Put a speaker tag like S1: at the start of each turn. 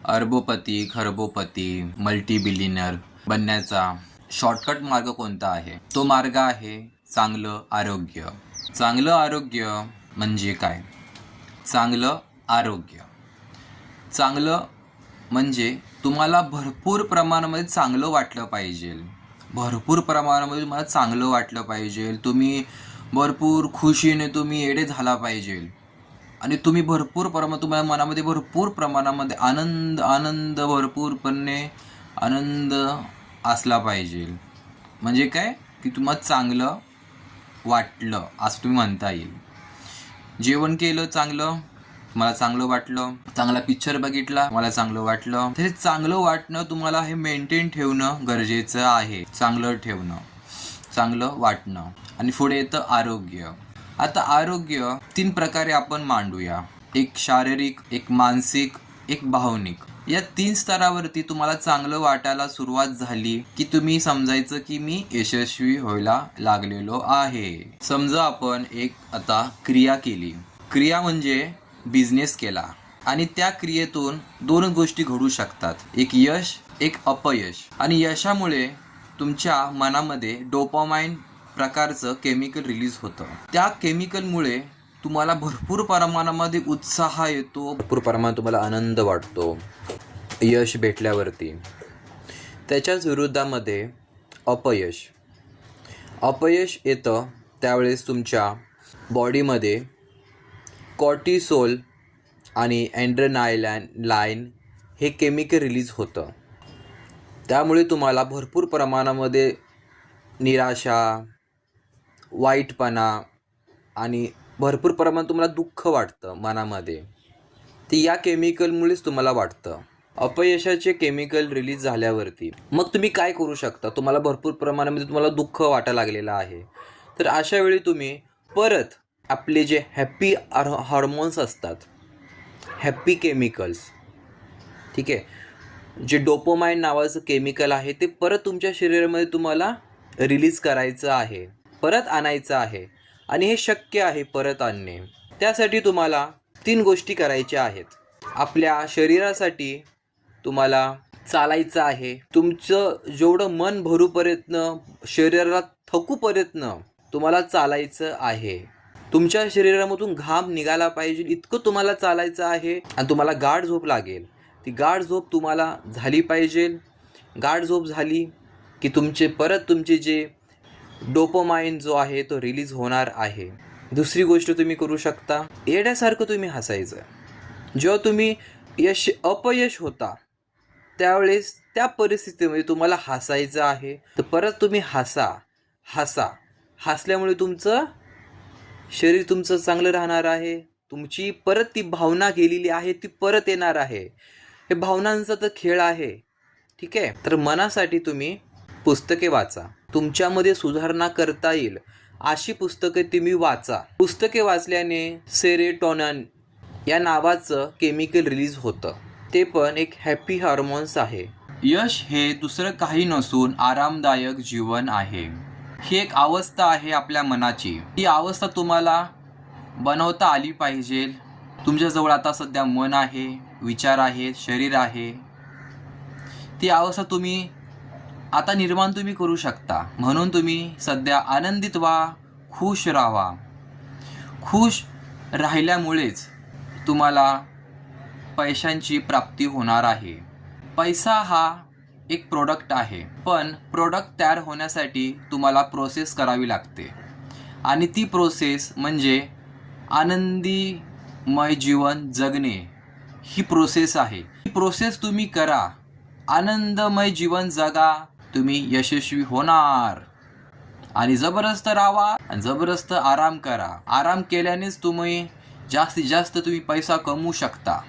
S1: अरबोपती, खरबोपती, मल्टीबिलियनर बनण्याचा शॉर्टकट मार्ग कोणता आहे? तो मार्ग आहे चांगलं आरोग्य. चांगलं आरोग्य म्हणजे काय? चांगलं आरोग्य चांगलं म्हणजे तुम्हाला भरपूर प्रमाणामध्ये चांगलं वाटलं पाहिजे. भरपूर प्रमाणामध्ये तुम्हाला चांगलं वाटलं पाहिजे. तुम्ही भरपूर खुशीने तुम्ही येडे झाला पाहिजे आणि तुम्ही भरपूर तुम्हाला मनामध्ये भरपूर प्रमाणामध्ये आनंद भरपूरपणे आनंद असला पाहिजे. म्हणजे काय की तुम्हाला चांगलं वाटलं असं तुम्ही म्हणता येईल. जेवण केलं चांगलं, तुम्हाला चांगलं वाटलं. चांगला पिक्चर बघितला, मला चांगलं वाटलं. तर चांगलं वाटणं तुम्हाला हे मेंटेन ठेवणं गरजेचं आहे. चांगलं ठेवणं, चांगलं वाटणं. आणि पुढे येतं आरोग्य. आता आरोग्य 3 प्रकारे आपण मांडूया. एक शारीरिक, एक मानसिक, एक भावनिक. या 3 स्तरावरती तुम्हाला चांगलं वाटायला सुरुवात झाली की तुम्ही समजायचं की मी यशस्वी व्हायला लागलेलो आहे. समजा आपण एक आता क्रिया केली. क्रिया म्हणजे बिझनेस केला आणि त्या क्रियेतून 2 गोष्टी घडू शकतात. एक यश, एक अपयश. आणि यशामुळे तुमच्या मनामध्ये डोपामाइन प्रकारचं केमिकल रिलीज होतं. त्या केमिकलमुळे तुम्हाला भरपूर प्रमाणामध्ये उत्साह येतो, भरपूर प्रमाणात तुम्हाला आनंद वाटतो यश भेटल्यावरती. त्याच्याच विरुद्धामध्ये अपयश. अपयश येतं त्यावेळेस तुमच्या बॉडीमध्ये कॉर्टिसोल आणि ॲड्रेनालाईन हे केमिकल रिलीज होतं. त्यामुळे तुम्हाला भरपूर प्रमाणामध्ये निराशा, वाईटपणा आणि भरपूर प्रमाणात तुम्हाला दुःख वाटतं मनामध्ये. ते या केमिकलमुळेच तुम्हाला वाटतं. अपयशाचे केमिकल रिलीज झाल्यावरती मग तुम्ही काय करू शकता? तुम्हाला भरपूर प्रमाणामध्ये तुम्हाला दुःख वाटायला लागलेलं आहे. तर अशा वेळी तुम्ही परत आपले जे हॅप्पी हार्मोन्स असतात, हॅप्पी केमिकल्स, ठीक आहे, जे डोपामाइन नावाचं केमिकल आहे ते परत तुमच्या शरीरामध्ये तुम्हाला रिलीज करायचं आहे, परत आणायचं आहे. आणि हे शक्य आहे परत आणणे. त्यासाठी तुम्हाला 3 गोष्टी करायच्या आहेत. आपल्या शरीरासाठी तुम्हाला चालायचं आहे. तुमचं जेवढं मन भरूपर्यंत, शरीराला थकूपर्यंत तुम्हाला चालायचं आहे. तुमच्या शरीरामधून घाम निघाला पाहिजे इतकं तुम्हाला चालायचं आहे. आणि तुम्हाला गाढ झोप लागेल. ती गाढ झोप तुम्हाला झाली पाहिजे. गाढ झोप झाली की तुमचे जे डोपामाइन जो आहे तो रिलीज होणार आहे. दुसरी गोष्ट तुम्ही करू शकता, येड्यासारखं तुम्ही हसायचं. जेव्हा तुम्ही अपयश होता त्यावेळेस त्या परिस्थितीमध्ये तुम्हाला हसायचं आहे. तर परत तुम्ही हसा. हसल्यामुळे तुमचं शरीर तुमचं चांगलं राहणार आहे. तुमची परत ती भावना गेलेली आहे ती परत येणार आहे. हे भावनांचा तर खेळ आहे, ठीक आहे. तर मनासाठी तुम्ही पुस्तके वाचा. तुमच्यामध्ये सुधारणा करता येईल अशी पुस्तके तुम्ही वाचा. पुस्तके वाचल्याने सेरोटोनिन या नावाचं केमिकल रिलीज होतं. ते पण एक हॅप्पी हार्मोन्स आहे. यश हे दुसरं काही नसून आरामदायक जीवन आहे. ही एक अवस्था आहे आपल्या मनाची. ही अवस्था तुम्हाला बनवता आली पाहिजे. तुमच्याजवळ आता सध्या मन आहे, विचार आहेत, शरीर आहे. ती अवस्था तुम्ही आता निर्माण करू शकता. म्हणून तुम्ही सध्या आनंदित व्हा, खुश राहा. खुश राहिल्यामुळेच तुम्हाला पैशांची प्राप्ती होणार आहे. पैसा हा एक प्रोडक्ट आहे, पण प्रोडक्ट तयार होण्यासाठी तुम्हाला प्रोसेस करावी लागते. आणि ती प्रोसेस म्हणजे आनंदीमय जीवन जगणे ही प्रोसेस आहे. ही प्रोसेस तुम्ही करा, आनंदमय जीवन जगा, तुम्ही यशस्वी होणार. आणि जबरदस्त राहा आणि जबरदस्त आराम करा. आराम केल्यानेच तुम्ही जास्तीत जास्त पैसा कमवू शकता.